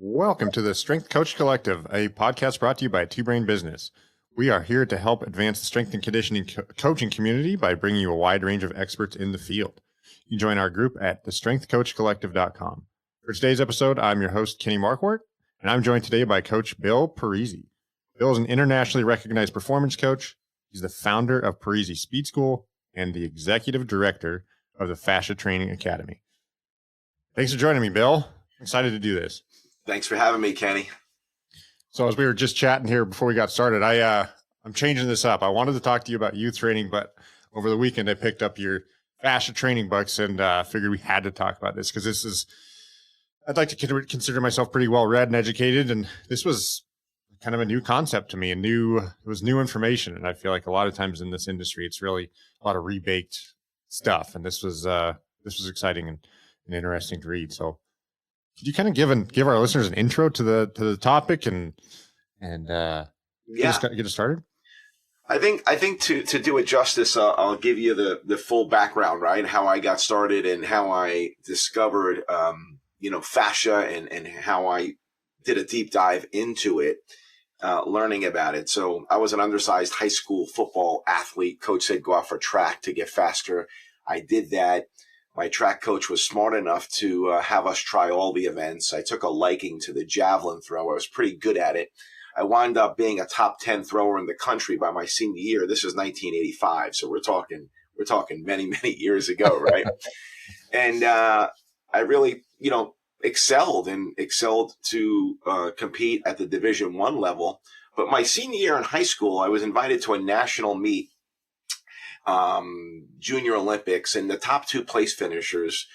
Welcome to the Strength Coach Collective, a podcast brought to you by T-Brain Business. We are here to help advance the strength and conditioning coaching community by bringing you a wide range of experts in the field. You can join our group at thestrengthcoachcollective.com. For today's episode, I'm your host, Kenny Markwardt, and I'm joined today by Coach Bill Parisi. Bill is an internationally recognized performance coach. He's the founder of Parisi Speed School and the executive director of the Fascia Training Academy. Thanks for joining me, Bill. I'm excited to do this. Thanks for having me, Kenny. So as we were just chatting here before we got started, I'm changing this up. I wanted to talk to you about youth training, but over the weekend I picked up your Fascia training books and figured we had to talk about this because I'd like to consider myself pretty well read and educated, and this was kind of a new concept to me, it was new information, and I feel like a lot of times in this industry it's really a lot of rebaked stuff, and this was exciting and interesting to read. So could you kind of give our listeners an intro to the topic and get us started? I think to do it justice, I'll give you the full background, right? How I got started and how I discovered, fascia and how I did a deep dive into it, learning about it. So I was an undersized high school football athlete. Coach said, go out for track to get faster. I did that. My track coach was smart enough to have us try all the events. I took a liking to the javelin throw. I was pretty good at it. I wound up being a top 10 thrower in the country by my senior year. This is 1985, so we're talking many, many years ago, right? And I really, excelled to compete at the Division I level. But my senior year in high school, I was invited to a national meet, Junior Olympics, and the top two place finishers,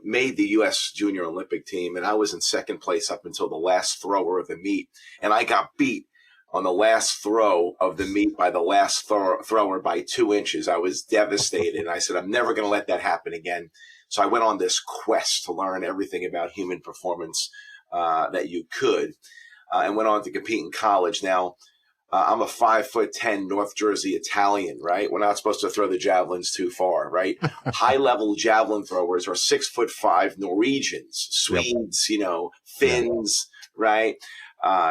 made the U.S. Junior Olympic team. And I was in second place up until the last thrower of the meet. And I got beat on the last throw of the meet by the last thrower by 2 inches. I was devastated. And I said, I'm never going to let that happen again. So I went on this quest to learn everything about human performance that you could, and went on to compete in college. Now, I'm a 5'10" North Jersey Italian, right? We're not supposed to throw the javelins too far, right? High-level javelin throwers are 6'5" Norwegians, Swedes, Finns, right?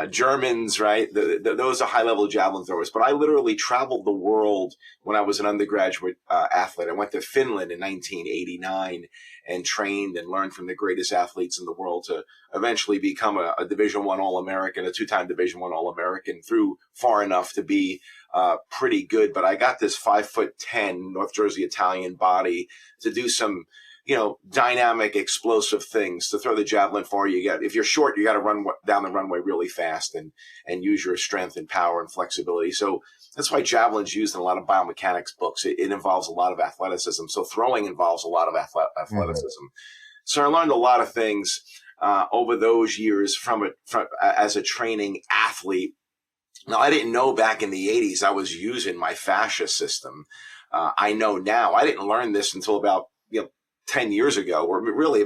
Germans, right? Those are high-level javelin throwers. But I literally traveled the world when I was an undergraduate athlete. I went to Finland in 1989 and trained and learned from the greatest athletes in the world to eventually become a Division I All-American, a two-time Division I All-American, through far enough to be pretty good. But I got this 5'10" North Jersey Italian body to do some dynamic, explosive things. To throw the javelin far, if you're short, you got to run down the runway really fast and use your strength and power and flexibility. So that's why javelin's used in a lot of biomechanics books. It involves a lot of athleticism. So throwing involves a lot of athleticism. Mm-hmm. So I learned a lot of things over those years from as a training athlete. Now, I didn't know back in the 80s I was using my fascia system. I know now. I didn't learn this until about 10 years ago, or really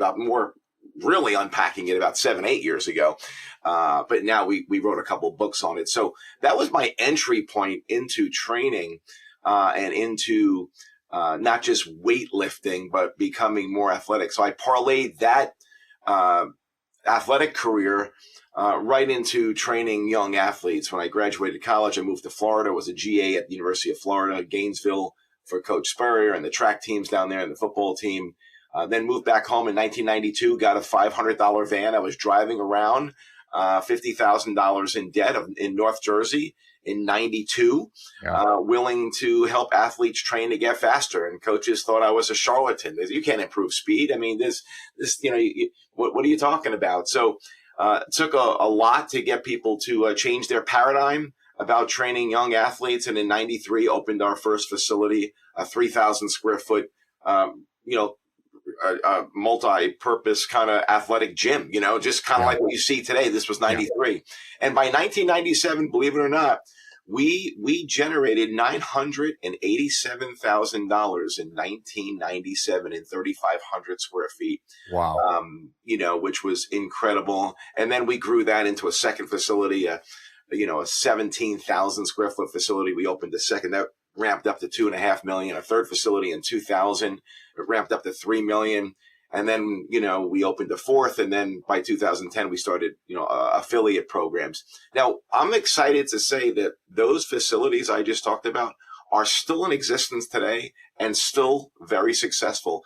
unpacking it about 7-8 years ago. But now we wrote a couple books on it. So that was my entry point into training and into not just weightlifting, but becoming more athletic. So I parlayed that athletic career right into training young athletes. When I graduated college, I moved to Florida, was a GA at the University of Florida, Gainesville, for Coach Spurrier and the track teams down there and the football team. Then moved back home in 1992, got a $500 van. I was driving around, $50,000 in debt in North Jersey in 92, willing to help athletes train to get faster. And coaches thought I was a charlatan. You can't improve speed. I mean, what are you talking about? So it took a lot to get people to change their paradigm about training young athletes. And in 93, opened our first facility, a 3,000 square foot, multi-purpose kind of athletic gym, just kind of like what you see today. This was 93. Yeah. And by 1997, believe it or not, we generated $987,000 in 1997 in 3,500 square feet. Wow. Which was incredible. And then we grew that into a second facility, a 17,000 square foot facility. We opened a second that ramped up to $2.5 million, a third facility in 2000, it ramped up to $3 million. And then, we opened a fourth. And then by 2010, we started, affiliate programs. Now, I'm excited to say that those facilities I just talked about are still in existence today and still very successful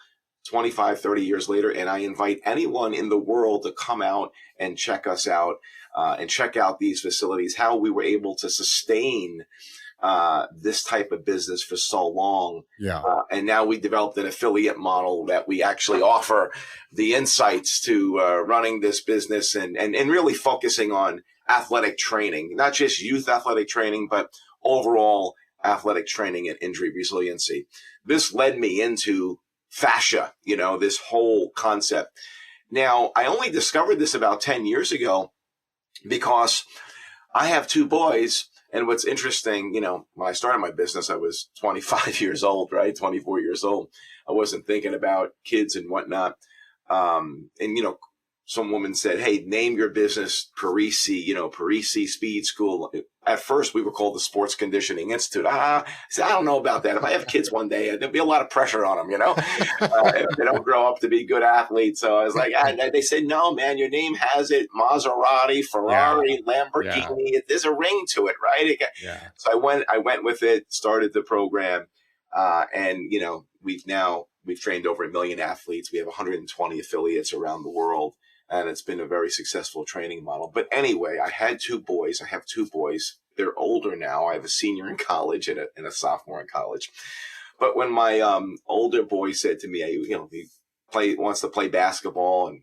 25, 30 years later. And I invite anyone in the world to come out and check us out and check out these facilities, how we were able to sustain this type of business for so long. Yeah. And now we developed an affiliate model that we actually offer the insights to running this business and really focusing on athletic training, not just youth athletic training, but overall athletic training and injury resiliency. This led me into fascia, this whole concept. Now, I only discovered this about 10 years ago because I have two boys. And what's interesting, when I started my business, I was 25 years old, right? 24 years old. I wasn't thinking about kids and whatnot. Some woman said, hey, name your business Parisi, Parisi Speed School. At first, we were called the Sports Conditioning Institute. I said, I don't know about that. If I have kids one day, there'll be a lot of pressure on them, if they don't grow up to be good athletes. So I was like, they said, no, man, your name has it. Maserati, Ferrari, Lamborghini. There's a ring to it, right? So I went with it, started the program. We've trained over 1 million athletes. We have 120 affiliates around the world. And it's been a very successful training model. But anyway, I have two boys. They're older now. I have a senior in college and a sophomore in college. But when my older boy said to me, he wants to play basketball, and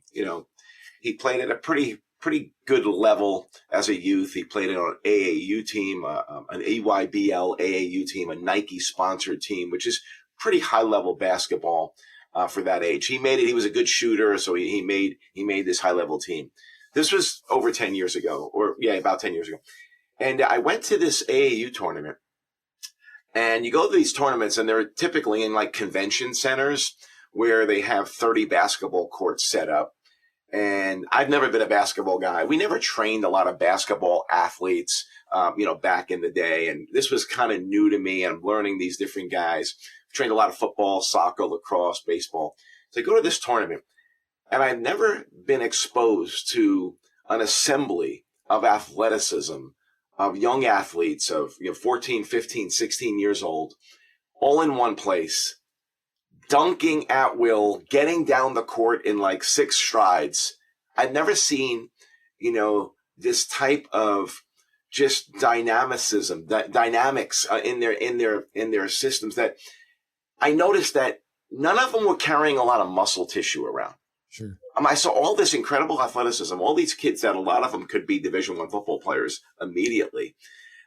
he played at a pretty good level as a youth. He played on an AAU team, an EYBL AAU team, a Nike sponsored team, which is pretty high level basketball. For that age, he made it. He was a good shooter, so he made this high level team. This was over 10 years ago, about 10 years ago. And I went to this AAU tournament, and you go to these tournaments, and they're typically in like convention centers where they have 30 basketball courts set up. And I've never been a basketball guy. We never trained a lot of basketball athletes, back in the day. And this was kind of new to me. I'm learning these different guys. Trained a lot of football, soccer, lacrosse, baseball. So I go to this tournament, and I've never been exposed to an assembly of athleticism, of young athletes of 14, 15, 16 years old, all in one place, dunking at will, getting down the court in like 6 strides. I've never seen, this type of just dynamics in their systems that I noticed that none of them were carrying a lot of muscle tissue around. Sure. I saw all this incredible athleticism, all these kids that a lot of them could be Division I football players immediately.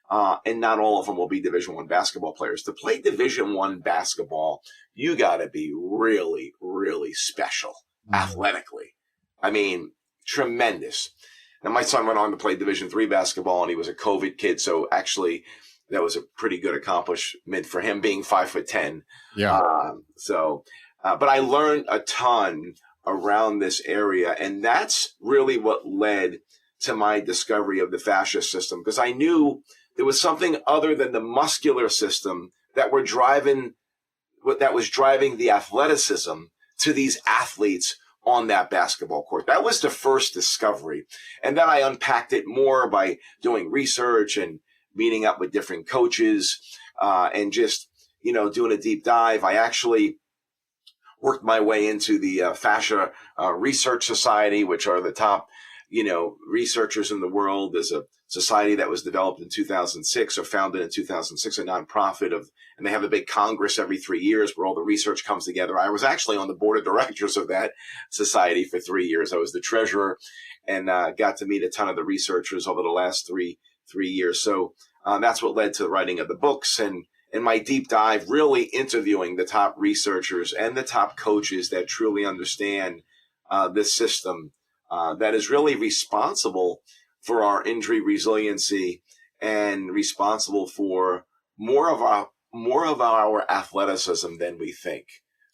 And not all of them will be Division I basketball players. To play Division I basketball, you got to be really, really special athletically. I mean, tremendous. Now, my son went on to play Division III basketball, and he was a COVID kid. So actually, that was a pretty good accomplishment for him, being 5'10". Yeah. But I learned a ton around this area, and that's really what led to my discovery of the fascia system, because I knew there was something other than the muscular system that was driving the athleticism to these athletes on that basketball court. That was the first discovery. And then I unpacked it more by doing research and meeting up with different coaches, and just, doing a deep dive. I actually worked my way into the Fascia Research Society, which are the top, researchers in the world. There's a society that was developed in 2006 or founded in 2006, a nonprofit and they have a big congress every 3 years where all the research comes together. I was actually on the board of directors of that society for 3 years. I was the treasurer and got to meet a ton of the researchers over the last three years. So that's what led to the writing of the books and my deep dive, really interviewing the top researchers and the top coaches that truly understand this system that is really responsible for our injury resiliency and responsible for more of our athleticism than we think.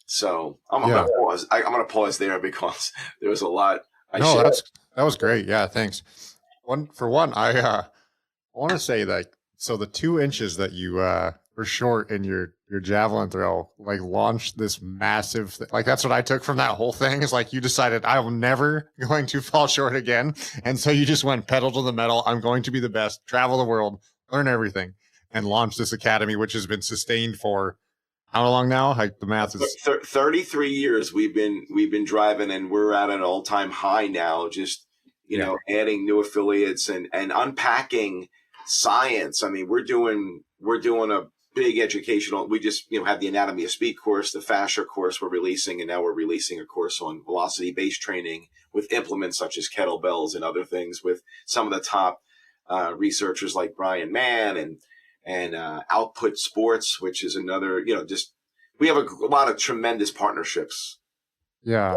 So I'm going to pause. I'm going to pause there because there was a lot. That was great. Yeah, thanks. I want to say that. So the 2 inches that you were short in your javelin throw, like launched this massive, like that's what I took from that whole thing is like you decided I'm never going to fall short again. And so you just went pedal to the metal. I'm going to be the best, travel the world, learn everything, and launch this academy, which has been sustained for how long now? Like the math is 33 years we've been driving, and we're at an all-time high now, just adding new affiliates and unpacking science. I mean, we're doing a big educational, we just have the Anatomy of Speed course, the Fascia course we're releasing, and now we're releasing a course on velocity based training with implements such as kettlebells and other things with some of the top researchers like Brian Mann and Output Sports, which is another, just we have a lot of tremendous partnerships. Yeah,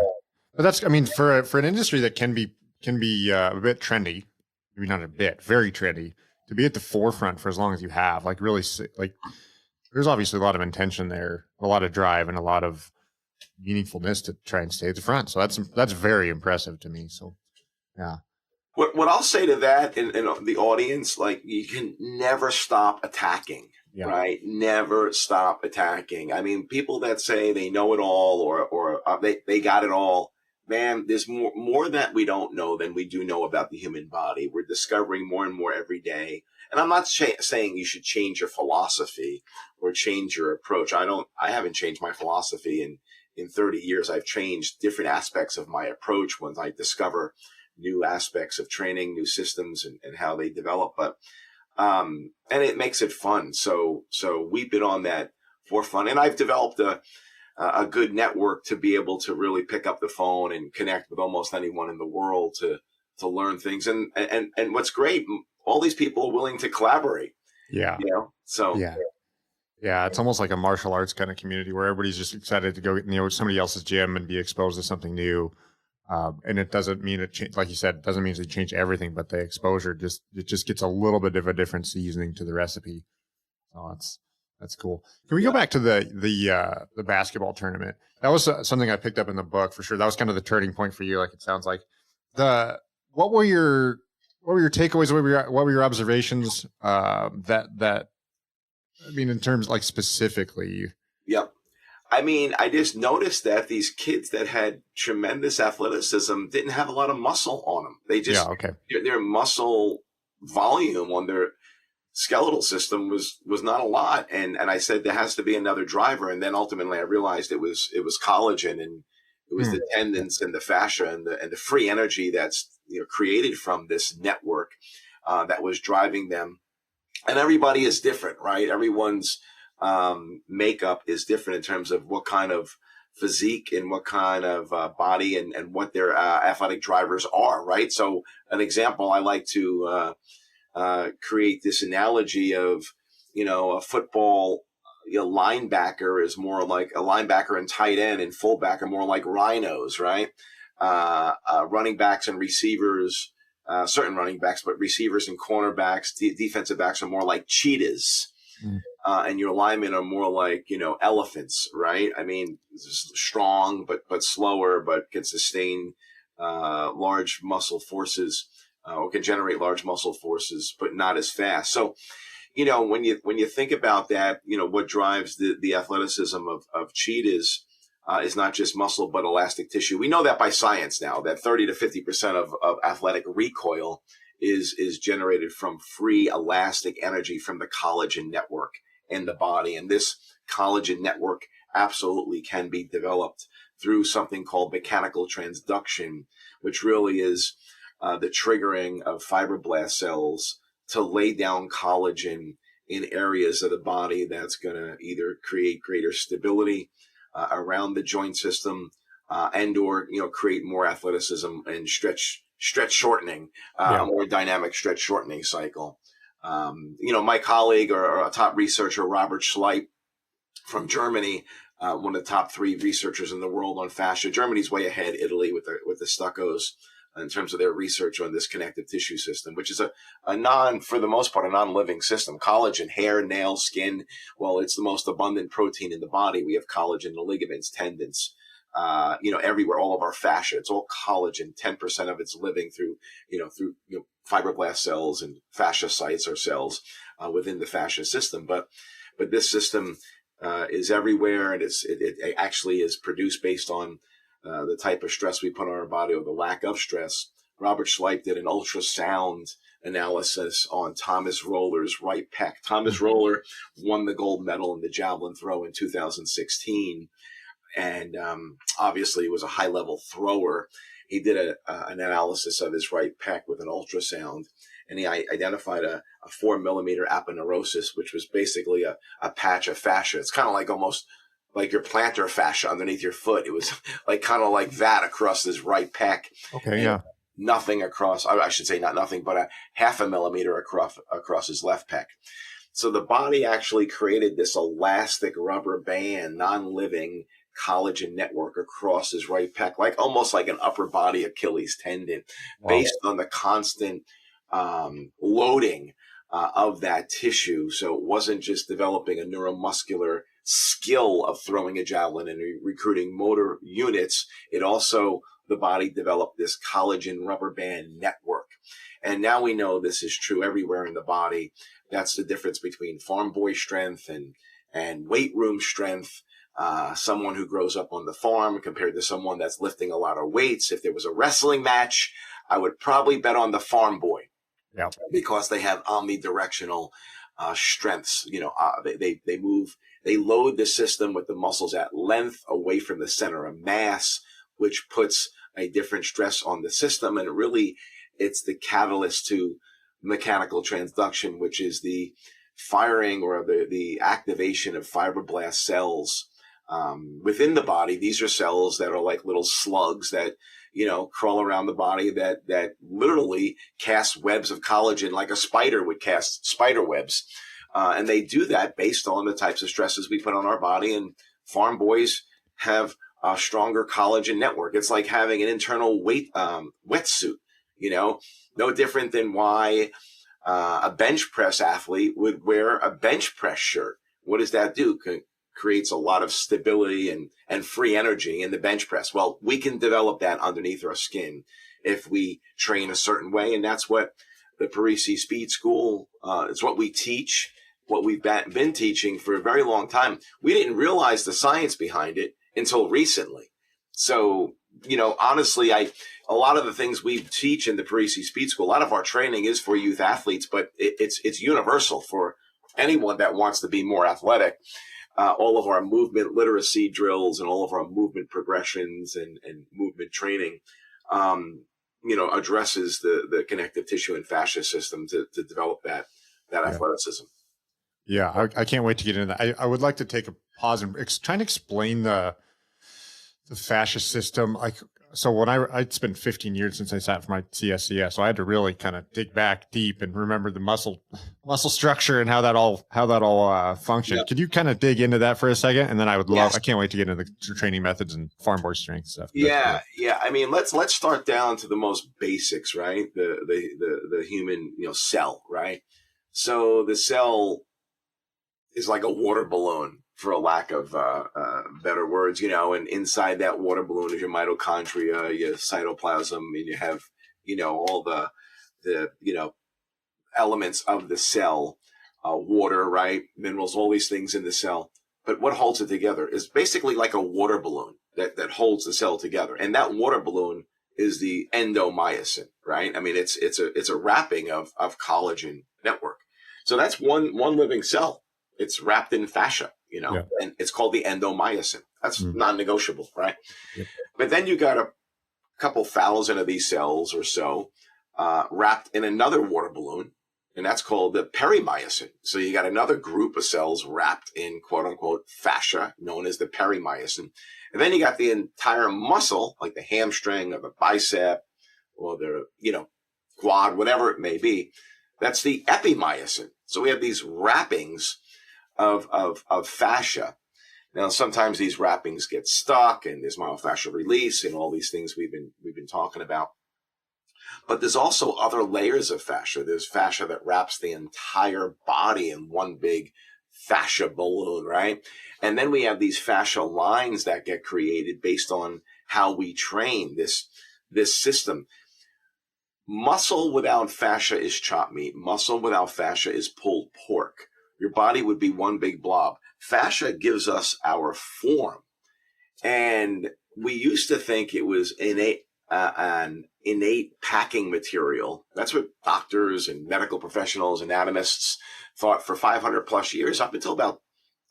but that's, I mean, for an industry that can be a bit trendy, maybe not a bit, very trendy, to be at the forefront for as long as you have, like really, like there's obviously a lot of intention there, a lot of drive, and a lot of meaningfulness to try and stay at the front. So that's very impressive to me. So, yeah. What I'll say to that in the audience, like you can never stop attacking. Yeah. Right? Never stop attacking. I mean, people that say they know it all or they got it all, man, there's more that we don't know than we do know about the human body. We're discovering more and more every day. And I'm not saying you should change your philosophy or change your approach. I haven't changed my philosophy in 30 years. I've changed different aspects of my approach when I discover new aspects of training, new systems and how they develop. But and it makes it fun. So we've been on that forefront, and I've developed a good network to be able to really pick up the phone and connect with almost anyone in the world to learn things. And what's great, all these people are willing to collaborate. Yeah. So yeah, it's almost like a martial arts kind of community where everybody's just excited to go, somebody else's gym and be exposed to something new. And it doesn't mean like you said, it doesn't mean they change everything, but the exposure it just gets a little bit of a different seasoning to the recipe. So that's cool. Can we go back to the basketball tournament? That was something I picked up in the book for sure. That was kind of the turning point for you. Like it sounds like what were your takeaways? What were your observations? That I mean, in terms like specifically. Yeah. I mean, I just noticed that these kids that had tremendous athleticism didn't have a lot of muscle on them. They just, their muscle volume on their skeletal system was not a lot. And I said, there has to be another driver. And then ultimately I realized it was collagen, and it was the tendons and the fascia and the free energy that's created from this network that was driving them. And everybody is different, right? Everyone's makeup is different in terms of what kind of physique and what kind of body and what their athletic drivers are, right? So an example, I like to create this analogy of, a football linebacker is more like a linebacker and tight end, and fullback are more like rhinos, right? Running backs and receivers, certain running backs, but receivers and cornerbacks, defensive backs are more like cheetahs. And your linemen are more like, elephants, right? I mean, strong, but slower, but can sustain large muscle forces or can generate large muscle forces, but not as fast. So, when you think about that, what drives the athleticism of cheetahs is not just muscle, but elastic tissue. We know that by science now, that 30 to 50% of athletic recoil is generated from free elastic energy from the collagen network in the body. And this collagen network absolutely can be developed through something called mechanical transduction, which really is the triggering of fibroblast cells to lay down collagen in areas of the body that's going to either create greater stability around the joint system and or create more athleticism and stretch shortening, a more dynamic stretch shortening cycle. My colleague or a top researcher, Robert Schleip from Germany, one of the top 3 researchers in the world on fascia. Germany's way ahead Italy with the Stuccos in terms of their research on this connective tissue system, which is for the most part, a non-living system. Collagen, hair, nails, skin. Well, it's the most abundant protein in the body. We have collagen in the ligaments, tendons, everywhere, all of our fascia. It's all collagen. 10% of it's living through fibroblast cells and fasciacytes or cells within the fascia system. But but this system is everywhere, and it actually is produced based on the type of stress we put on our body or the lack of stress. Robert Schleip did an ultrasound analysis on Thomas Roller's right pec. Thomas Roller won the gold medal in the javelin throw in 2016, and obviously was a high-level thrower. He did an analysis of his right pec with an ultrasound, and he identified a 4 millimeter aponeurosis, which was basically a patch of fascia. It's kind of like almost like your plantar fascia underneath your foot. It was like kind of like that across his right pec. Okay, yeah. Nothing across, I should say not nothing, but a 0.5 millimeter across his left pec. So the body actually created this elastic rubber band, non-living collagen network across his right pec, like almost like an upper body Achilles tendon, based on the constant loading of that tissue. So it wasn't just developing a neuromuscular skill of throwing a javelin and recruiting motor units. It also, the body developed this collagen rubber band network. And now we know this is true everywhere in the body. That's the difference between farm boy strength and weight room strength. Someone who grows up on the farm compared to someone that's lifting a lot of weights. If there was a wrestling match, I would probably bet on the farm boy. Yeah. Because they have omnidirectional strengths. They move, they load the system with the muscles at length away from the center of mass, which puts a different stress on the system. And really, it's the catalyst to mechanical transduction, which is the firing or the activation of fibroblast cells within the body. These are cells that are like little slugs that, crawl around the body that literally cast webs of collagen like a spider would cast spider webs. And they do that based on the types of stresses we put on our body. And farm boys have a stronger collagen network. It's like having an internal wetsuit, no different than why a bench press athlete would wear a bench press shirt. What does that do? Creates a lot of stability and free energy in the bench press. Well, we can develop that underneath our skin if we train a certain way. And that's what the Parisi Speed School, it's what we teach, what we've been teaching for a very long time. We didn't realize the science behind it until recently. So, honestly, a lot of the things we teach in the Parisi Speed School, a lot of our training is for youth athletes, but it's universal for anyone that wants to be more athletic. All of our movement literacy drills and all of our movement progressions and movement training, addresses the connective tissue and fascia system to develop that athleticism. Yeah, I can't wait to get into that. I would like to take a pause and try and explain the fascia system. So when it's been 15 years since I sat for my CSCS, so I had to really kind of dig back deep and remember the muscle structure and how that all functioned. Yep. Could you kind of dig into that for a second? And then I can't wait to get into the training methods and farm boy strength stuff. Yeah. I mean, let's start down to the most basics, right? The human, cell, right? So the cell is like a water balloon, for a lack of better words, and inside that water balloon is your mitochondria, your cytoplasm, and you have, all the elements of the cell, water, right? Minerals, all these things in the cell. But what holds it together is basically like a water balloon that holds the cell together. And that water balloon is the endomyosin, right? I mean, it's a wrapping of collagen network. So that's one living cell. It's wrapped in fascia, and it's called the endomyosin. That's non-negotiable, right? Yep. But then you got a couple thousand of these cells or so wrapped in another water balloon, and that's called the perimyosin. So you got another group of cells wrapped in quote unquote fascia, known as the perimyosin. And then you got the entire muscle, like the hamstring or the bicep or the, quad, whatever it may be. That's the epimyosin. So we have these wrappings of fascia. Now, sometimes these wrappings get stuck and there's myofascial release and all these things we've been talking about. But there's also other layers of fascia. There's fascia that wraps the entire body in one big fascia balloon, right? And then we have these fascia lines that get created based on how we train this system. Muscle without fascia is chopped meat. Muscle without fascia is pulled pork. your body would be one big blob. Fascia gives us our form. And we used to think it was an innate packing material. That's what doctors and medical professionals, anatomists thought for 500 plus years, up until about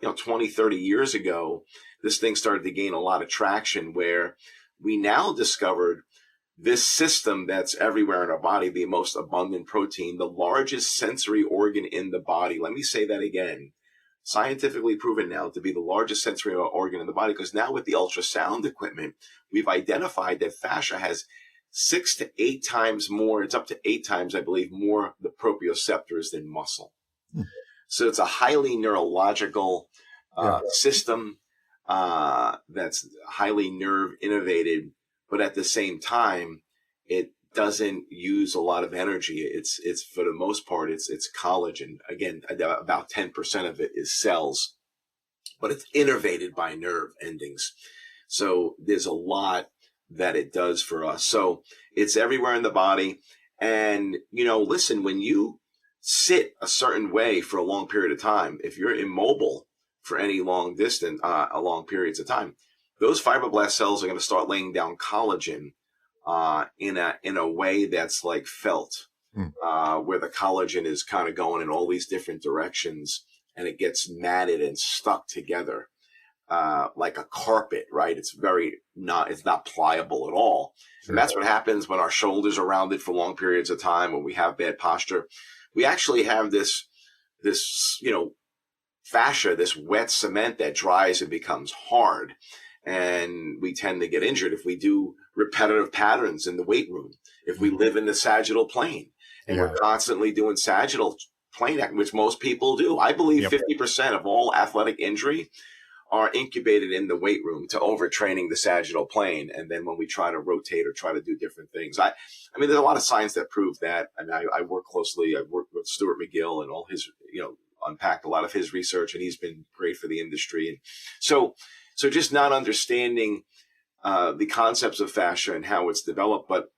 20, 30 years ago. This thing started to gain a lot of traction, where we now discovered this system that's everywhere in our body, the most abundant protein, the largest sensory organ in the body. Let me say that again. Scientifically proven now to be the largest sensory organ in the body, because now with the ultrasound equipment, we've identified that fascia has 6 to 8 times more, it's up to 8 times, I believe, more the proprioceptors than muscle. So it's a highly neurological system that's highly nerve innervated, but at the same time, it doesn't use a lot of energy. It's for the most part, it's collagen. Again, about 10% of it is cells, but it's innervated by nerve endings. So there's a lot that it does for us. So it's everywhere in the body. And, listen, when you sit a certain way for a long period of time, if you're immobile for any long distance, long periods of time, those fibroblast cells are going to start laying down collagen in a way that's like felt, where the collagen is kind of going in all these different directions, and it gets matted and stuck together like a carpet, right? It's not pliable at all. Sure. And that's what happens when our shoulders are rounded for long periods of time, when we have bad posture. We actually have this fascia, this wet cement that dries and becomes hard. And we tend to get injured if we do repetitive patterns in the weight room, if we live in the sagittal plane, and we're constantly doing sagittal plane acting, which most people do. I believe 50% of all athletic injury are incubated in the weight room to overtraining the sagittal plane. And then when we try to rotate or try to do different things, I mean, there's a lot of science that prove that. I mean, I work closely. I work with Stuart McGill and all his, unpacked a lot of his research, and he's been great for the industry. And so just not understanding the concepts of fascia and how it's developed, but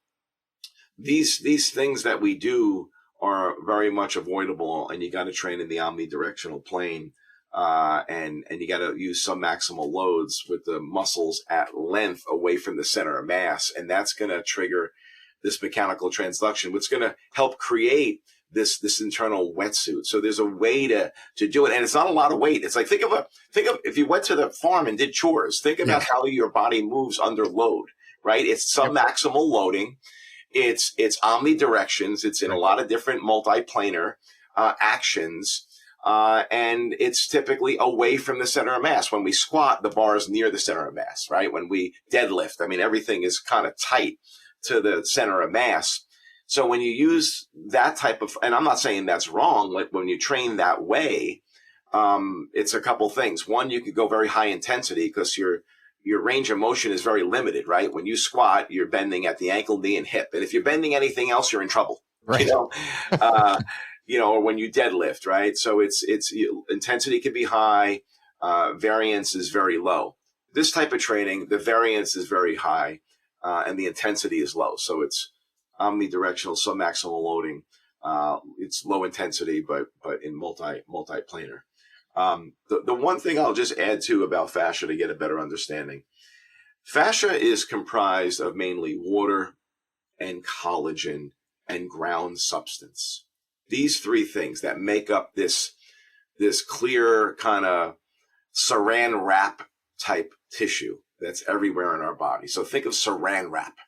these things that we do are very much avoidable, and you got to train in the omnidirectional plane, and you got to use some maximal loads with the muscles at length away from the center of mass, and that's going to trigger this mechanical transduction, which is going to help create this internal wetsuit. So there's a way to do it. And it's not a lot of weight. It's like, think of if you went to the farm and did chores, think about how your body moves under load, right? It's submaximal loading. It's omnidirections. It's in a lot of different multiplanar actions. And it's typically away from the center of mass. When we squat, the bar is near the center of mass, right? When we deadlift, I mean, everything is kind of tight to the center of mass. So when you use that type of, and I'm not saying that's wrong, like when you train that way, it's a couple things. One, you could go very high intensity because your range of motion is very limited, right? When you squat, you're bending at the ankle, knee, and hip. And if you're bending anything else, you're in trouble, right? Or when you deadlift, right? So it's intensity can be high, variance is very low. This type of training, the variance is very high, and the intensity is low. So it's omnidirectional, submaximal loading. It's low intensity, but in multiplanar. The one thing I'll just add to about fascia to get a better understanding, fascia is comprised of mainly water and collagen and ground substance. These three things that make up this clear kind of saran wrap type tissue that's everywhere in our body. So think of saran wrap.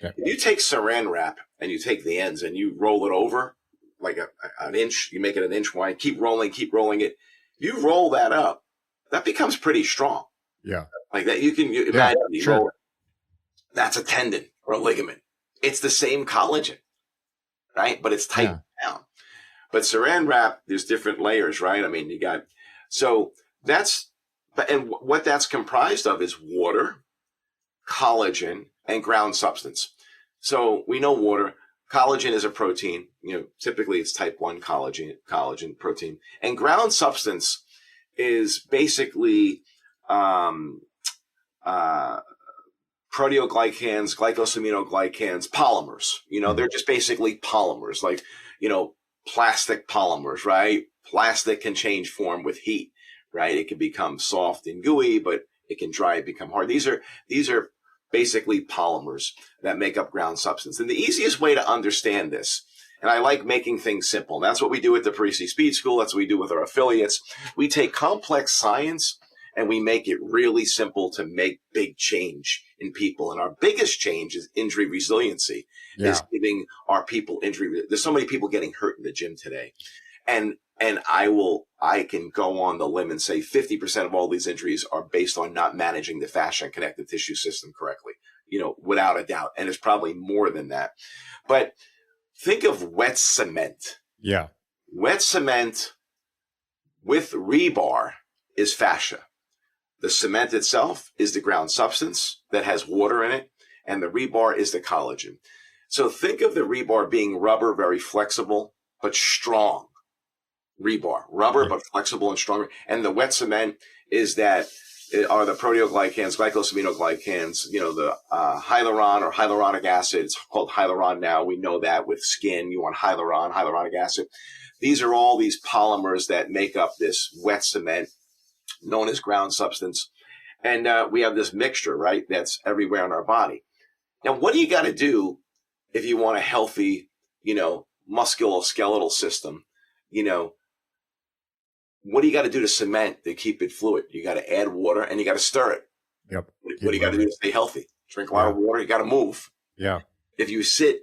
Yeah. If you take saran wrap and you take the ends and you roll it over like an inch, you make it an inch wide, keep rolling it. You roll that up, that becomes pretty strong. Yeah. Like that, you imagine you roll it. That's a tendon or a ligament. It's the same collagen, right? But it's tight down. But saran wrap, there's different layers, right? I mean, and what that's comprised of is water, collagen, and ground substance. So we know water, collagen is a protein, typically it's type 1 collagen protein. And ground substance is basically proteoglycans, glycosaminoglycans, polymers. They're just basically polymers, like, plastic polymers, right? Plastic can change form with heat, right? It can become soft and gooey, but it can dry and become hard. These are basically polymers that make up ground substance. And the easiest way to understand this, and I like making things simple, and that's what we do at the Parisi Speed School. That's what we do with our affiliates. We take complex science and we make it really simple to make big change in people. And our biggest change is injury resiliency, is giving our people injury. There's so many people getting hurt in the gym today. And I can go on the limb and say 50% of all these injuries are based on not managing the fascia and connective tissue system correctly, without a doubt. And it's probably more than that. But think of wet cement. Yeah. Wet cement with rebar is fascia. The cement itself is the ground substance that has water in it, and the rebar is the collagen. So think of the rebar being rubber, very flexible, but strong. Rebar, rubber, but flexible and stronger. And the wet cement are the proteoglycans, glycosaminoglycans, the hyaluron or hyaluronic acid. It's called hyaluron now. We know that with skin, you want hyaluronic acid. These are all these polymers that make up this wet cement known as ground substance. And we have this mixture, right, that's everywhere in our body. Now, what do you got to do if you want a healthy, musculoskeletal system? What do you got to do to cement to keep it fluid? You got to add water and you got to stir it. Yep. What do you got to do to stay healthy? Drink a lot of water. You got to move. Yeah. If you sit,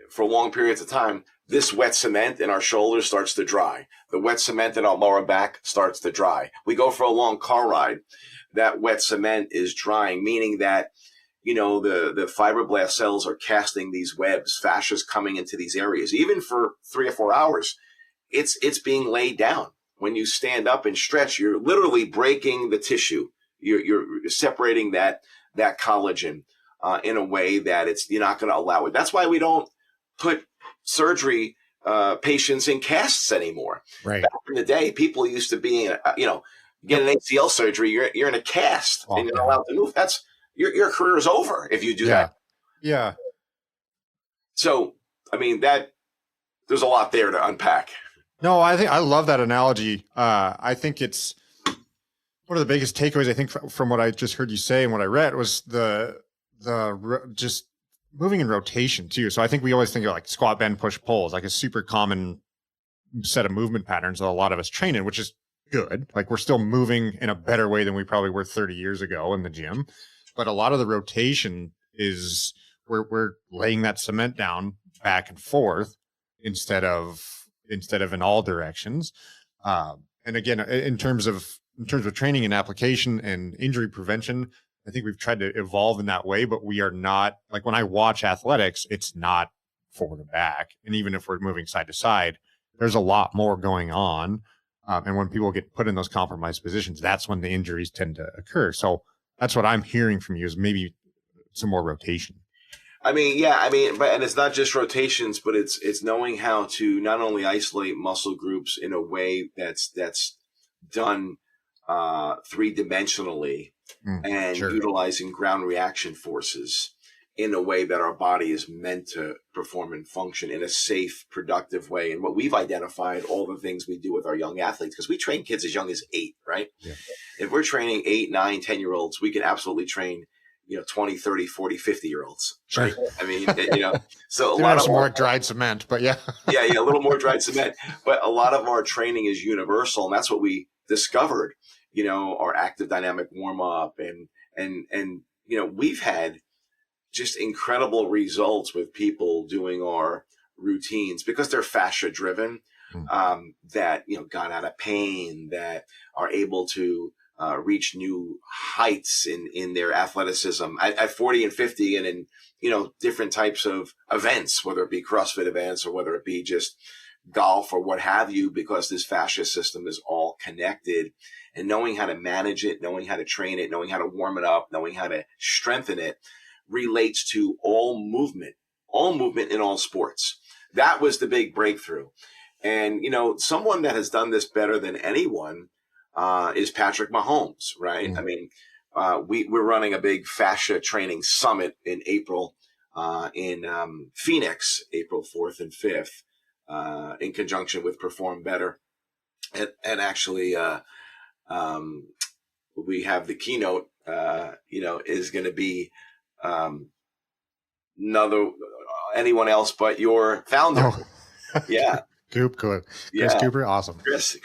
for long periods of time, this wet cement in our shoulders starts to dry. The wet cement in our lower back starts to dry. We go for a long car ride. That wet cement is drying, meaning that, the fibroblast cells are casting these webs, fascia's coming into these areas. Even for 3 or 4 hours, it's being laid down. When you stand up and stretch, you're literally breaking the tissue. You're separating that collagen in a way that you're not going to allow it. That's why we don't put surgery patients in casts anymore. Right. Back in the day, people used to be get an ACL surgery. You're in a cast and you're not allowed to move. That's your career is over if you do that. Yeah. So there's a lot there to unpack. No, I love that analogy. I think it's one of the biggest takeaways, I think, from what I just heard you say and what I read was the just moving in rotation too. So I think we always think of like squat, bend, push, pulls, like a super common set of movement patterns that a lot of us train in, which is good. Like we're still moving in a better way than we probably were 30 years ago in the gym. But a lot of the rotation is we're laying that cement down back and forth instead of in all directions. And again, in terms of training and application and injury prevention, I think we've tried to evolve in that way, but we are not, like when I watch athletics, it's not forward and back. And even if we're moving side to side, there's a lot more going on. And when people get put in those compromised positions, that's when the injuries tend to occur. So that's what I'm hearing from you is maybe some more rotation. But it's not just rotations, but it's knowing how to not only isolate muscle groups in a way that's done 3-dimensionally and utilizing ground reaction forces in a way that our body is meant to perform and function in a safe, productive way. And what we've identified, all the things we do with our young athletes, because we train kids as young as 8, right? Yeah. If we're training 8, 9, 10-year-olds, we can absolutely train 20, 30, 40, 50-year-olds. Sure. Right? So a lot of more dried cement, but yeah. a little more dried cement. But a lot of our training is universal, and that's what we discovered. Our active dynamic warm up, and we've had just incredible results with people doing our routines because they're fascia driven. That got out of pain, that are able to reach new heights in their athleticism at 40 and 50 and in, different types of events, whether it be CrossFit events or whether it be just golf or what have you, because this fascia system is all connected, and knowing how to manage it, knowing how to train it, knowing how to warm it up, knowing how to strengthen it relates to all movement in all sports. That was the big breakthrough. And, someone that has done this better than anyone is Patrick Mahomes, right? We're running a big fascia training summit in April in Phoenix, April 4th and 5th, in conjunction with Perform Better and actually, we have the keynote, is going to be, another, anyone else but your founder. Oh. Yeah. Chris Yeah. Cooper. Awesome. Chris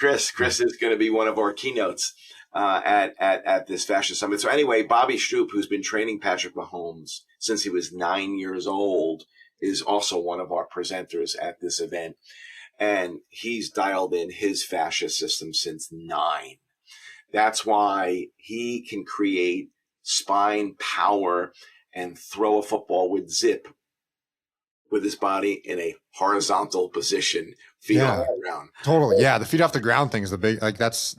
is going to be one of our keynotes, at this Fascia Summit. So anyway, Bobby Stroop, who's been training Patrick Mahomes since he was 9 years old, is also one of our presenters at this event. And he's dialed in his fascia system since 9. That's why he can create spine power and throw a football with zip with his body in a horizontal position, feet off the ground. Totally. Yeah. The feet off the ground thing is the big, like that's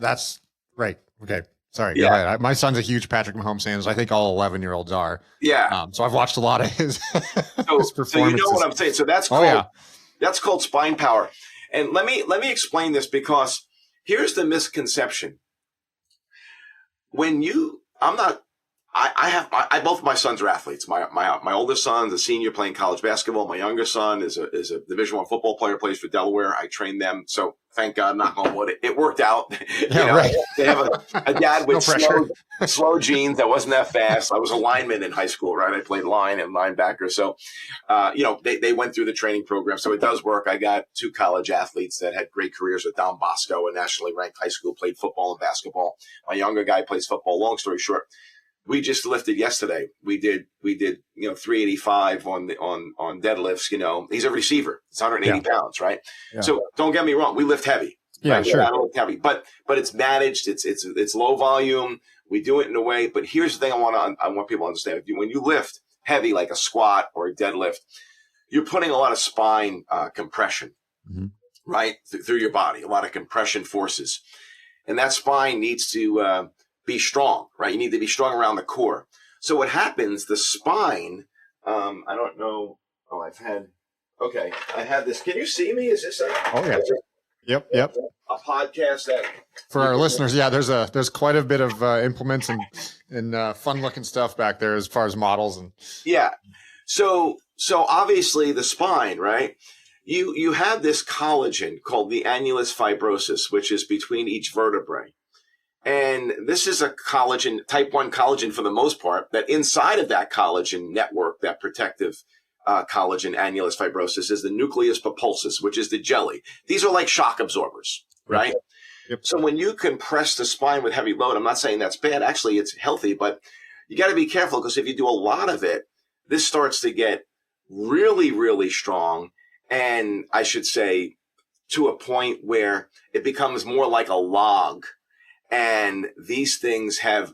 right. Okay. Sorry. Yeah. Go ahead. My son's a huge Patrick Mahomes fan. I think all 11-year-olds are. Yeah. So I've watched a lot of his, his performances. So you know what I'm saying? So that's called, yeah. That's called spine power. And let me explain this, because here's the misconception. When both of my sons are athletes. My oldest son's a senior playing college basketball. My younger son is a Division I football player, plays for Delaware. I train them. So thank God, knock on wood, it worked out. Right. They have a dad with slow genes that wasn't that fast. I was a lineman in high school, right? I played line and linebacker. So, they went through the training program. So it does work. I got 2 college athletes that had great careers with Don Bosco, a nationally ranked high school, played football and basketball. My younger guy plays football. Long story short, we just lifted yesterday. We did 385 on deadlifts. He's a receiver. It's 180 pounds, right? Yeah. So don't get me wrong. We lift heavy. Yeah, right? sure. We lift heavy, but it's managed. It's low volume. We do it in a way. But here's the thing I want people to understand. When you lift heavy, like a squat or a deadlift, you're putting a lot of spine compression, right, through your body. A lot of compression forces, and that spine needs to be strong, right? You need to be strong around the core. So what happens, the spine, I don't know. Oh, I have this. Can you see me? Is this Yep. A podcast that for our listeners? Yeah, there's quite a bit of implements and fun looking stuff back there as far as models and So obviously the spine, right? You have this collagen called the annulus fibrosus, which is between each vertebrae. And this is a collagen, type 1 collagen for the most part, that inside of that collagen network, that protective collagen annulus fibrosus, is the nucleus pulposus, which is the jelly. These are like shock absorbers, right? Yep. So when you compress the spine with heavy load, I'm not saying that's bad. Actually, it's healthy, but you got to be careful, because if you do a lot of it, this starts to get really, really strong. And I should say to a point where it becomes more like a log. And these things have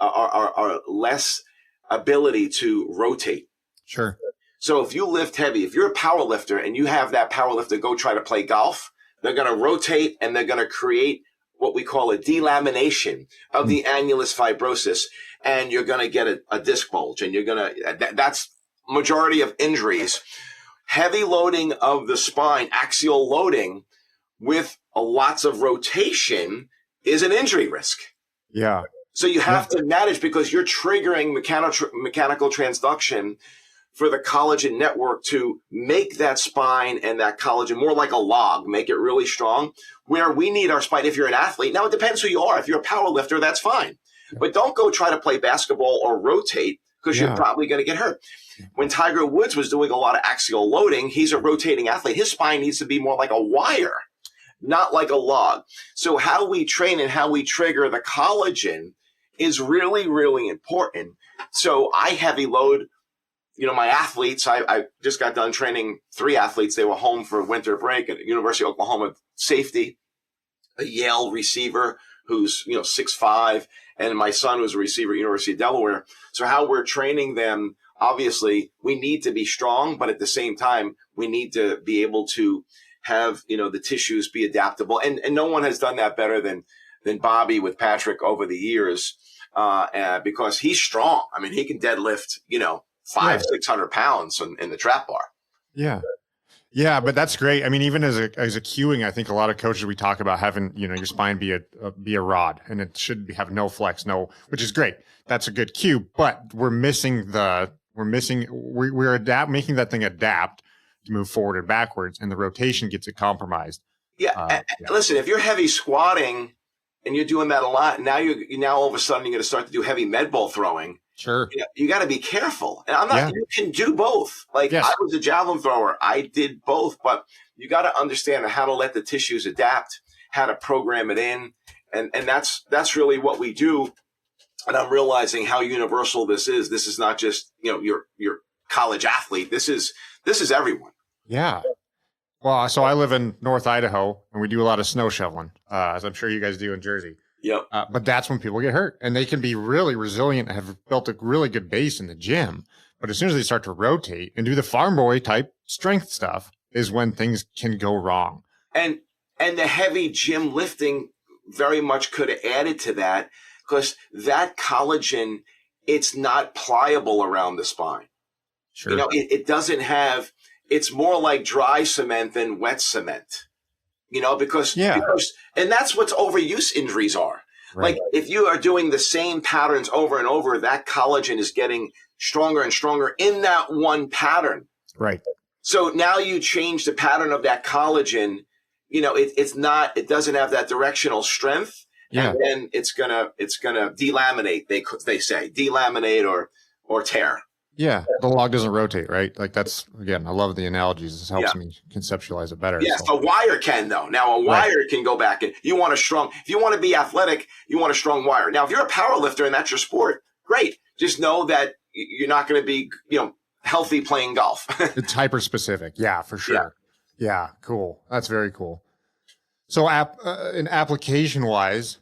are less ability to rotate. Sure. So if you lift heavy, if you're a power lifter and you have that power lifter go try to play golf, they're going to rotate and they're going to create what we call a delamination of the annulus fibrosus. And you're going to get a disc bulge, and that's majority of injuries. Heavy loading of the spine, axial loading with lots of rotation is an injury risk. Yeah. So you have to manage, because you're triggering mechanical transduction for the collagen network to make that spine and that collagen more like a log, make it really strong, where we need our spine. If you're an athlete, now it depends who you are. If you're a power lifter, that's fine. But don't go try to play basketball or rotate, because you're probably going to get hurt. When Tiger Woods was doing a lot of axial loading, he's a rotating athlete. His spine needs to be more like a wire, not like a log. So how we train and how we trigger the collagen is really, really important. So I heavy load, my athletes. I just got done training 3 athletes. They were home for winter break at the University of Oklahoma safety, a Yale receiver who's, 6'5", and my son was a receiver at University of Delaware. So how we're training them, obviously we need to be strong, but at the same time, we need to be able to have, the tissues be adaptable. And no one has done that better than Bobby with Patrick over the years, because he's strong. I mean, he can deadlift, 500-600 pounds in the trap bar. Yeah. Yeah, but that's great. I mean, even as a cueing, I think a lot of coaches, we talk about having, your spine be a rod, and it should have no flex, which is great. That's a good cue, but we're making that thing adapt to move forward and backwards, and the rotation gets it compromised. Yeah. Yeah. Listen, if you're heavy squatting and you're doing that a lot, now now all of a sudden you're going to start to do heavy med ball throwing. Sure. You got to be careful. And Yeah. you can do both. Like Yes. I was a javelin thrower. I did both, but you got to understand how to let the tissues adapt, how to program it in. And that's really what we do. And I'm realizing how universal this is. This is not just, your college athlete. This is everyone. Yeah. Well, so I live in North Idaho and we do a lot of snow shoveling, as I'm sure you guys do in Jersey. Yep. But that's when people get hurt, and they can be really resilient and have built a really good base in the gym. But as soon as they start to rotate and do the farm boy type strength stuff is when things can go wrong. And the heavy gym lifting very much could have added to that, because that collagen, it's not pliable around the spine. Sure. It doesn't have, it's more like dry cement than wet cement. Because and that's what overuse injuries are. Right. Like if you are doing the same patterns over and over, that collagen is getting stronger and stronger in that one pattern. Right. So now you change the pattern of that collagen, it doesn't have that directional strength. Yeah. And then it's gonna delaminate. They say delaminate or tear. Yeah, the log doesn't rotate, right? Like that's, again, I love the analogies. This helps me conceptualize it better. Yes, a wire can though. Now a wire can go back, and if you want to be athletic, you want a strong wire. Now if you're a power lifter and that's your sport, great. Just know that you're not going to be, healthy playing golf. It's hyper specific. Yeah, for sure. Yeah, cool. That's very cool. So in application wise,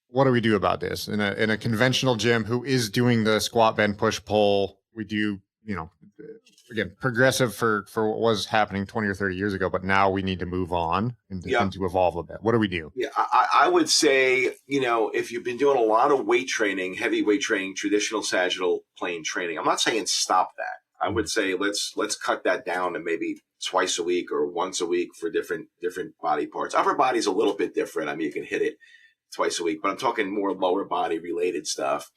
what do we do about this in a conventional gym who is doing the squat, bend, push, pull? We do, again, progressive for what was happening 20 or 30 years ago, but now we need to move on and to evolve a bit. What do we do? Yeah, I would say, if you've been doing a lot of weight training, heavy weight training, traditional sagittal plane training, I'm not saying stop that. I would say let's cut that down to maybe twice a week or once a week for different body parts. Upper body's a little bit different. I mean, you can hit it twice a week, but I'm talking more lower body related stuff,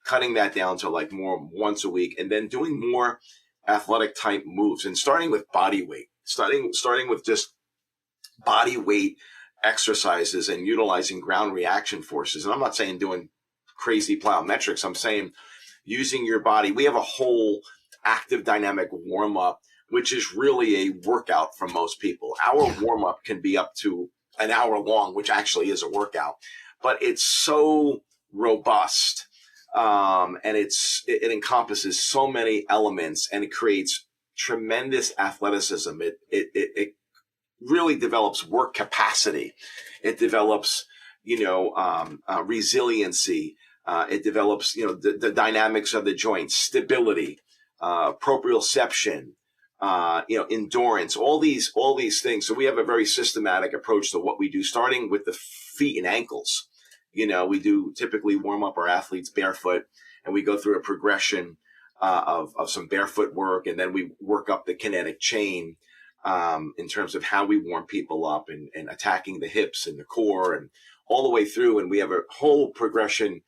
cutting that down to like more once a week, and then doing more athletic type moves and starting with body weight, starting with just body weight exercises and utilizing ground reaction forces. And I'm not saying doing crazy plyometrics. I'm saying using your body. We have a whole active dynamic warm up, which is really a workout for most people. Our warm up can be up to an hour long, which actually is a workout. But it's so robust, and it encompasses so many elements, and it creates tremendous athleticism. It really develops work capacity. It develops, resiliency. It develops, the dynamics of the joints, stability, proprioception, endurance, all these things. So we have a very systematic approach to what we do, starting with the feet and ankles. We do typically warm up our athletes barefoot, and we go through a progression of some barefoot work, and then we work up the kinetic chain in terms of how we warm people up and attacking the hips and the core and all the way through. And we have a whole progression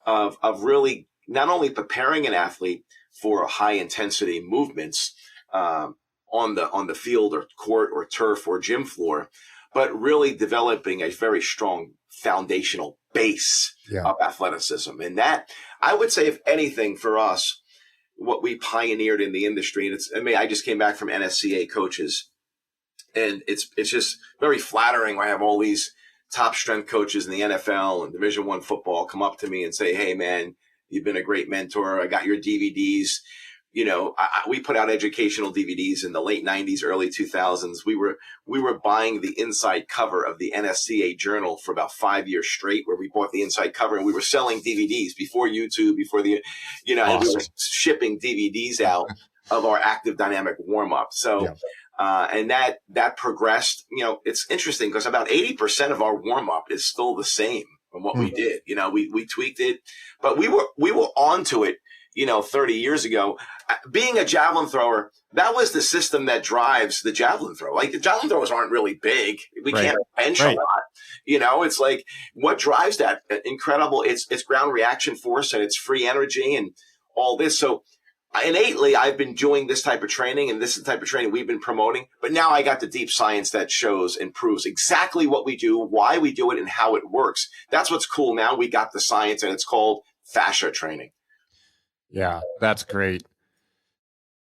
of really not only preparing an athlete for high intensity movements on the field or court or turf or gym floor, but really developing a very strong foundational base of athleticism. And that, I would say, if anything, for us, what we pioneered in the industry, and I just came back from NSCA coaches, and it's just very flattering. I have all these top strength coaches in the NFL and Division I football come up to me and say, "Hey man, you've been a great mentor. I got your DVDs." We put out educational DVDs in the late 90s, early 2000s. We were buying the inside cover of the NSCA journal for about 5 years straight, where we bought the inside cover, and we were selling DVDs before YouTube, before awesome. And we were shipping DVDs out of our active dynamic warm up. So, and that progressed. It's interesting because about 80% of our warm up is still the same from what we did. We tweaked it, but we were onto it. 30 years ago, being a javelin thrower, that was the system that drives the javelin throw. Like the javelin throwers aren't really big. We can't bench a lot. It's like what drives that incredible. It's ground reaction force and it's free energy and all this. So innately, I've been doing this type of training, and this is the type of training we've been promoting. But now I got the deep science that shows and proves exactly what we do, why we do it, and how it works. That's what's cool. Now we got the science, and it's called fascia training. Yeah, that's great.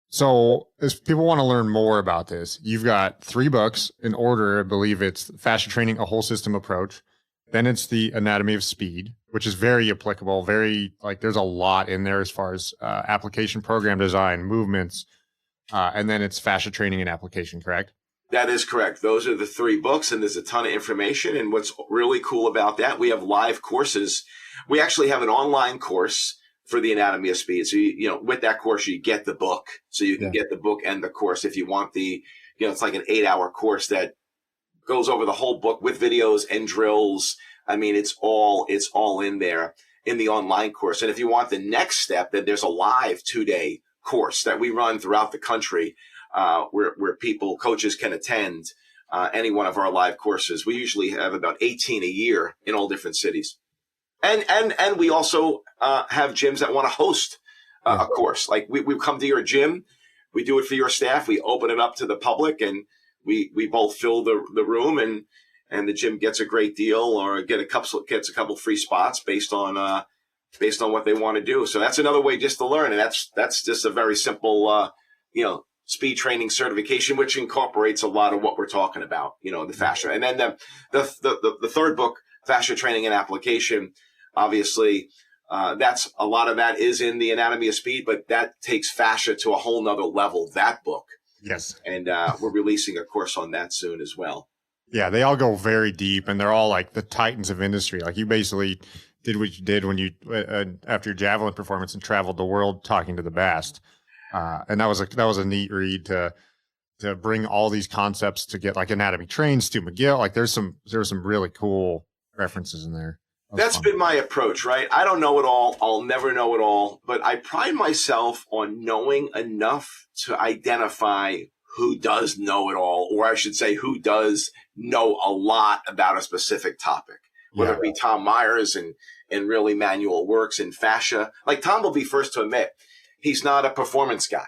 So if people want to learn more about this, you've got 3 books in order. I believe it's Fascia Training, A Whole System Approach. Then it's the Anatomy of Speed, which is very applicable, very like there's a lot in there as far as application, program design, movements. And then it's Fascia Training and Application, correct? That is correct. Those are the 3 books, and there's a ton of information. And what's really cool about that, we have live courses. We actually have an online course for the Anatomy of Speed. So, with that course, you get the book. So you can get the book and the course if you want it's like an 8-hour course that goes over the whole book with videos and drills. I mean, it's all in there in the online course. And if you want the next step, then there's a live 2-day course that we run throughout the country, where coaches can attend any one of our live courses. We usually have about 18 a year in all different cities. And we also have gyms that want to host a course. Like we come to your gym, we do it for your staff, we open it up to the public, and we both fill the room, and the gym gets a great deal or gets a couple free spots based on what they want to do. So that's another way just to learn, and that's just a very simple speed training certification, which incorporates a lot of what we're talking about, the fascia. And then the third book, Fascia Training and Application, obviously, that's a lot of that is in the Anatomy of Speed, but that takes fascia to a whole nother level, that book. Yes. And we're releasing a course on that soon as well. Yeah, they all go very deep, and they're all like the titans of industry. Like you basically did what you did when you after your javelin performance and traveled the world talking to the best. And that was a neat read to bring all these concepts to get like anatomy trained, Stu McGill. Like there were some really cool references in there. That's been my approach, right? I don't know it all. I'll never know it all, but I pride myself on knowing enough to identify who does know it all, or I should say who does know a lot about a specific topic, whether it be Tom Myers and really manual works in fascia. Like Tom will be first to admit he's not a performance guy.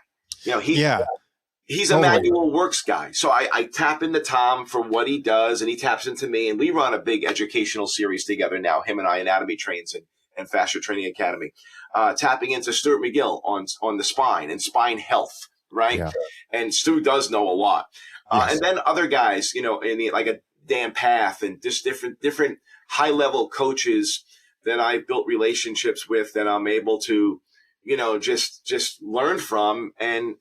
He's a manual works guy. So I tap into Tom for what he does, and he taps into me, and we run a big educational series together now, him and I, Anatomy Trains and Fascia Training Academy, tapping into Stuart McGill on the spine and spine health, right? Yeah. And Stu does know a lot. Yes. And then other guys, like a Dan Path and just different high-level coaches that I've built relationships with that I'm able to just learn from and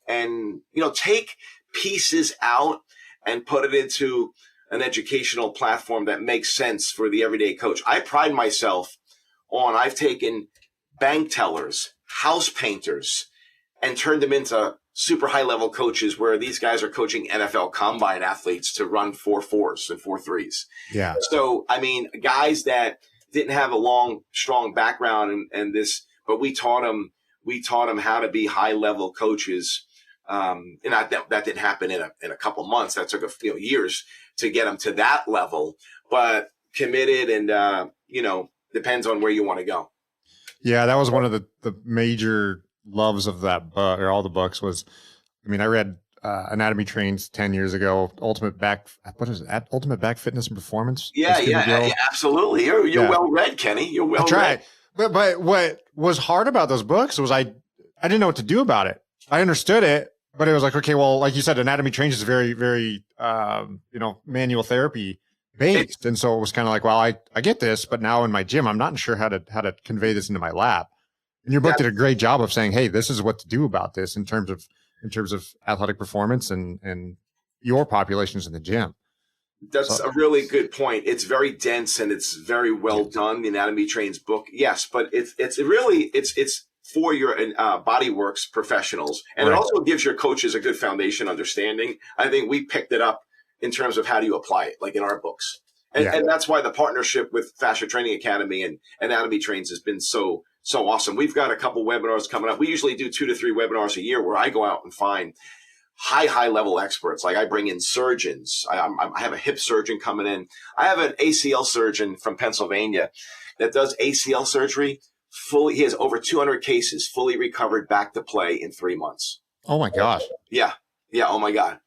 take pieces out and put it into an educational platform that makes sense for the everyday coach. I pride myself on, I've taken bank tellers, house painters, and turned them into super high level coaches where these guys are coaching NFL combine athletes to run 4.4s and 4.3s. Yeah. So, I mean, guys that didn't have a long, strong background and this, but we taught them how to be high level coaches. And that didn't happen in a couple months. That took years to get them to that level, but committed and, depends on where you want to go. Yeah. That was one of the major loves of that book, or all the books was, I mean, I read Anatomy Trains 10 years ago, Ultimate Back Fitness and Performance. Yeah, absolutely. You're well read, Kenny. You're well read. But what was hard about those books was I didn't know what to do about it. I understood it, but it was like, okay, well, like you said, Anatomy Trains is very, very, manual therapy based. And so it was kind of like, well, I get this, but now in my gym, I'm not sure how to convey this into my lab. And your book did a great job of saying, hey, this is what to do about this in terms of athletic performance and your populations in the gym. That's a really good point. It's very dense and it's very well done. The Anatomy Trains book. Yes, but it's really for your bodyworks professionals. And It also gives your coaches a good foundation understanding. I think we picked it up in terms of how do you apply it, like in our books. And that's why the partnership with Fascia Training Academy and Anatomy Trains has been so awesome. We've got a couple webinars coming up. We usually do 2 to 3 webinars a year where I go out and find high level experts. Like I bring in surgeons. I have a hip surgeon coming in. I have an ACL surgeon from Pennsylvania that does ACL surgery he has over 200 cases fully recovered back to play in 3 months. Oh my gosh. Yeah. Yeah. Oh my God.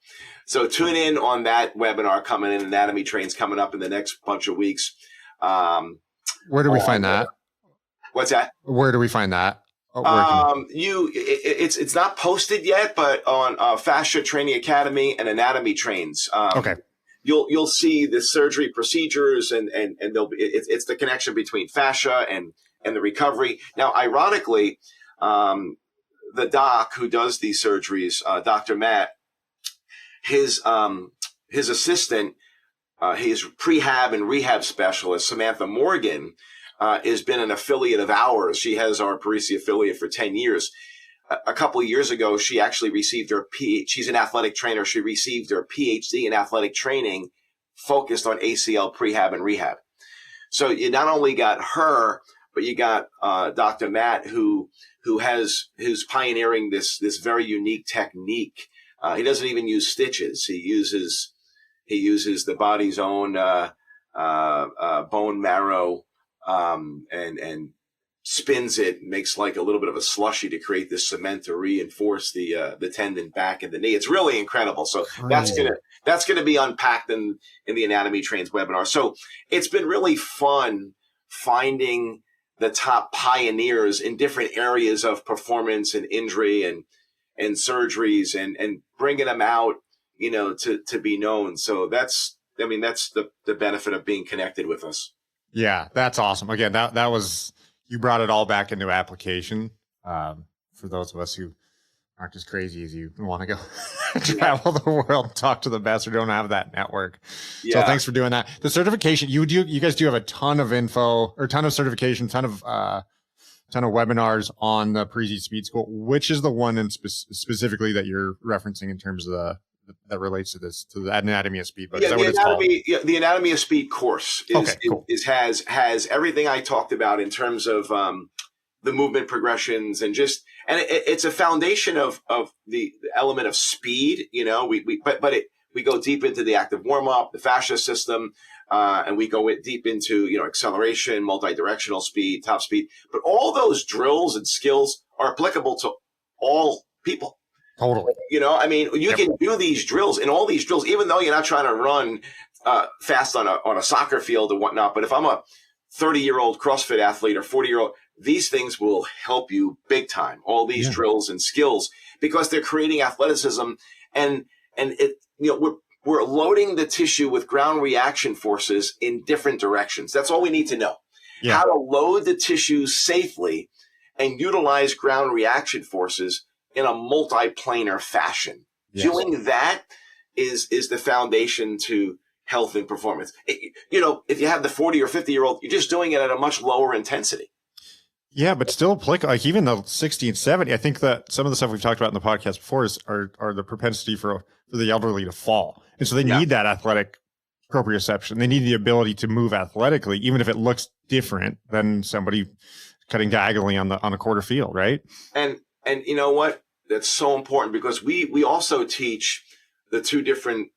So tune in on that webinar coming in. Anatomy Train's coming up in the next bunch of weeks. Where do we find that? What's that? Where do we find that? It's not posted yet, but on Fascia Training Academy and Anatomy Trains. Okay. You'll see the surgery procedures and it's the connection between fascia and the recovery. Now, ironically, the doc who does these surgeries, Dr. Matt, his assistant, his prehab and rehab specialist, Samantha Morgan, has been an affiliate of ours. She has our Parisi affiliate for 10 years. A couple of years ago, she actually received her she's an athletic trainer. She received her PhD in athletic training focused on ACL prehab and rehab. So you not only got her, but you got Dr. Matt, who's pioneering this very unique technique. He doesn't even use stitches. He uses the body's own bone marrow and spins it, makes like a little bit of a slushy to create this cement to reinforce the tendon back in the knee. It's really incredible. So that's gonna be unpacked in the Anatomy Trains webinar. So it's been really fun finding the top pioneers in different areas of performance and injury and surgeries and bringing them out, to be known. So that's the benefit of being connected with us. Yeah, that's awesome. Again, that was, you brought it all back into application. For those of us who aren't as crazy as you, want to go travel the world and talk to the best, or don't have that network. Yeah. So thanks for doing that. The certification, you guys do have a ton of info, or ton of certification, ton of webinars on the Parisi Speed School. Which is the one specifically that you're referencing in terms of that relates to the Anatomy of Speed? But is that what it's called? The Anatomy of Speed course has everything I talked about in terms of the movement progressions and it's a foundation of the element of speed. We go deep into the active warm up, the fascia system, and we go deep into acceleration, multi-directional speed, top speed. But all those drills and skills are applicable to all people. Totally. You can do these drills, and all these drills, even though you're not trying to run fast on a soccer field or whatnot. But if I'm a 30-year-old CrossFit athlete or 40-year-old, these things will help you big time. All these drills and skills, because they're creating athleticism, and we're loading the tissue with ground reaction forces in different directions. That's all we need to know. Yeah. How to load the tissue safely and utilize ground reaction forces in a multi-planar fashion. Yes. Doing that is the foundation to health and performance. If you have the 40 or 50-year-old, you're just doing it at a much lower intensity. Yeah, but still applicable. Like even the 60 and 70, I think that some of the stuff we've talked about in the podcast before are the propensity for the elderly to fall. And so they need that athletic proprioception. They need the ability to move athletically, even if it looks different than somebody cutting diagonally on a quarter field, right? And you know what? That's so important, because we also teach the two different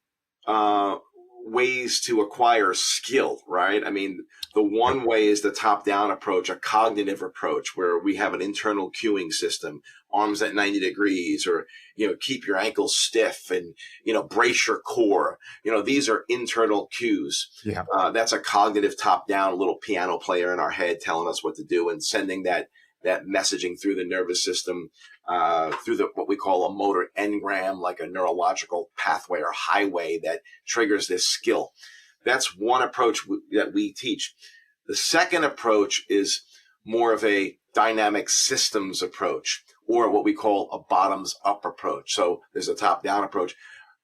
ways to acquire skill, right? The one way is the top-down approach, a cognitive approach, where we have an internal cueing system, arms at 90 degrees, or, keep your ankles stiff and, brace your core. These are internal cues. Yeah. That's a cognitive top-down, little piano player in our head telling us what to do and sending that messaging through the nervous system, through what we call a motor engram, like a neurological pathway or highway that triggers this skill. That's one approach that we teach. The second approach is more of a dynamic systems approach, or what we call a bottoms up approach. So there's a top down approach.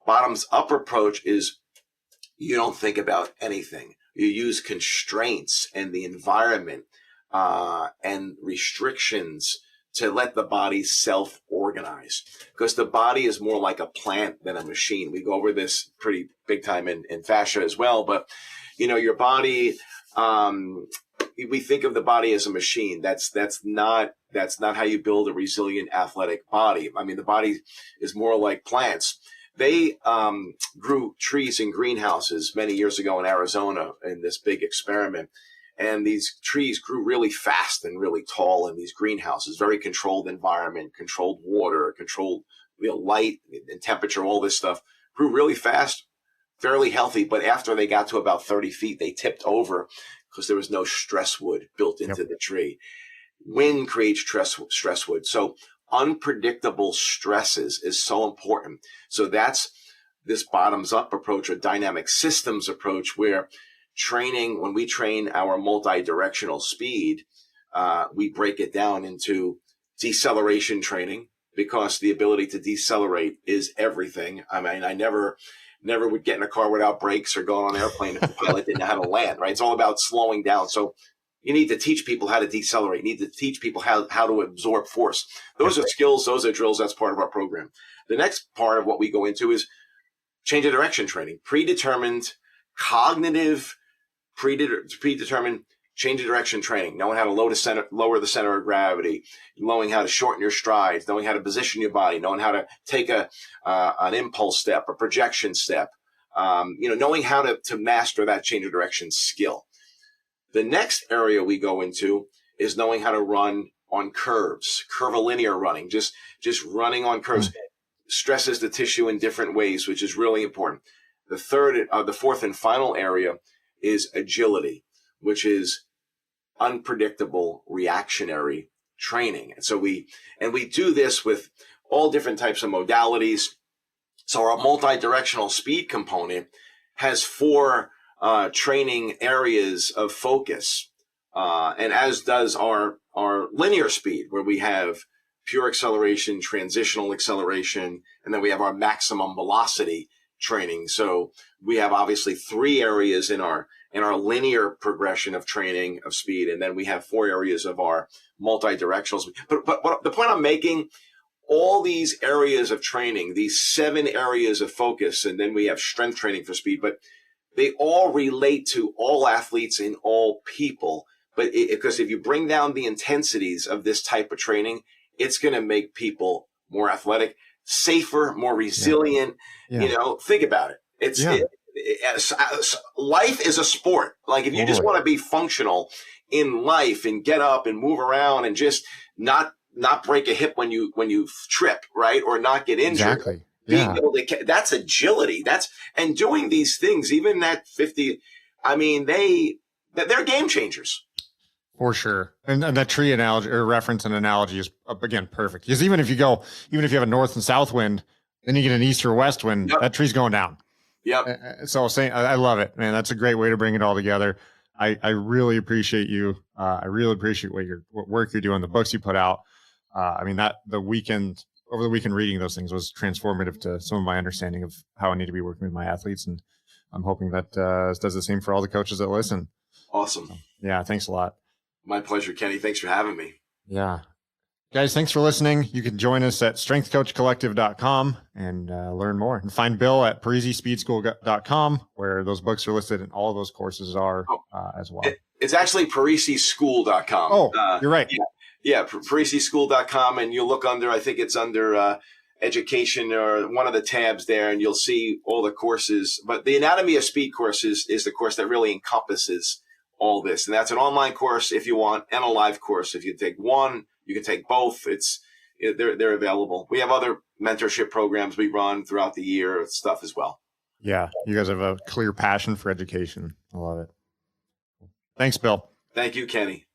Bottoms up approach is you don't think about anything. You use constraints and the environment and restrictions to let the body self-organize, because the body is more like a plant than a machine. We go over this pretty big time in fascia as well, but your body, we think of the body as a machine. That's not how you build a resilient athletic body. The body is more like plants. They grew trees in greenhouses many years ago in Arizona in this big experiment. And these trees grew really fast and really tall in these greenhouses, very controlled environment, controlled water, controlled light and temperature, all this stuff. Grew really fast, fairly healthy. But after they got to about 30 feet, they tipped over because there was no stress wood built into the tree. Wind creates stress wood. So unpredictable stresses is so important. So that's this bottoms up approach or dynamic systems approach where training, when we train our multi-directional speed, we break it down into deceleration training, because the ability to decelerate is everything. I mean, I never would get in a car without brakes or go on an airplane if the pilot didn't know how to land, right? It's all about slowing down. So you need to teach people how to decelerate. You need to teach people how to absorb force. Those are skills. Those are drills. That's part of our program. The next part of what we go into is change of direction training, predetermined cognitive, predetermined change of direction training, knowing how to lower the center of gravity, knowing how to shorten your strides, knowing how to position your body, knowing how to take an impulse step, a projection step, knowing how to master that change of direction skill. The next area we go into is knowing how to run on curves, curvilinear running, just running on curves. Stresses the tissue in different ways, which is really important. The fourth and final area is agility, which is unpredictable reactionary training. And so we do this with all different types of modalities. So our multi-directional speed component has 4 training areas of focus, and as does our linear speed, where we have pure acceleration, transitional acceleration, and then we have our maximum velocity training. So we have obviously 3 areas in our linear progression of training of speed, and then we have 4 areas of our multi-directional speed. But the point I'm making, all these areas of training, these 7 areas of focus, and then we have strength training for speed, but they all relate to all athletes and all people. But because if you bring down the intensities of this type of training, it's going to make people more athletic, safer, more resilient. Yeah. Think about it. Life is a sport. Like if you just want to be functional in life and get up and move around and just not break a hip when you trip, right? Or not get injured. Exactly. Yeah. That's agility. And doing these things, even at 50, I mean, they're game changers. For sure. And that tree analogy or reference and analogy is, again, perfect. Because even if you have a north and south wind, then you get an east or west wind, that tree's going down. Yep. So I love it, man. That's a great way to bring it all together. I really appreciate you. I really appreciate what work you're doing, the books you put out. I mean, over the weekend reading those things was transformative to some of my understanding of how I need to be working with my athletes. And I'm hoping that does the same for all the coaches that listen. Awesome. So, yeah. Thanks a lot. My pleasure, Kenny. Thanks for having me. Yeah. Guys, thanks for listening. You can join us at strengthcoachcollective.com and learn more. And find Bill at parisispeedschool.com, where those books are listed and all of those courses are as well. It's actually parisischool.com. Oh, you're right. Yeah, parisischool.com, and you'll look under, I think it's under education or one of the tabs there, and you'll see all the courses. But the Anatomy of Speed course is the course that really encompasses all this. And that's an online course if you want, and a live course. If you take one, you can take both. They're available. We have other mentorship programs we run throughout the year, stuff as well. Yeah, you guys have a clear passion for education. I love it. Thanks, Bill. Thank you, Kenny.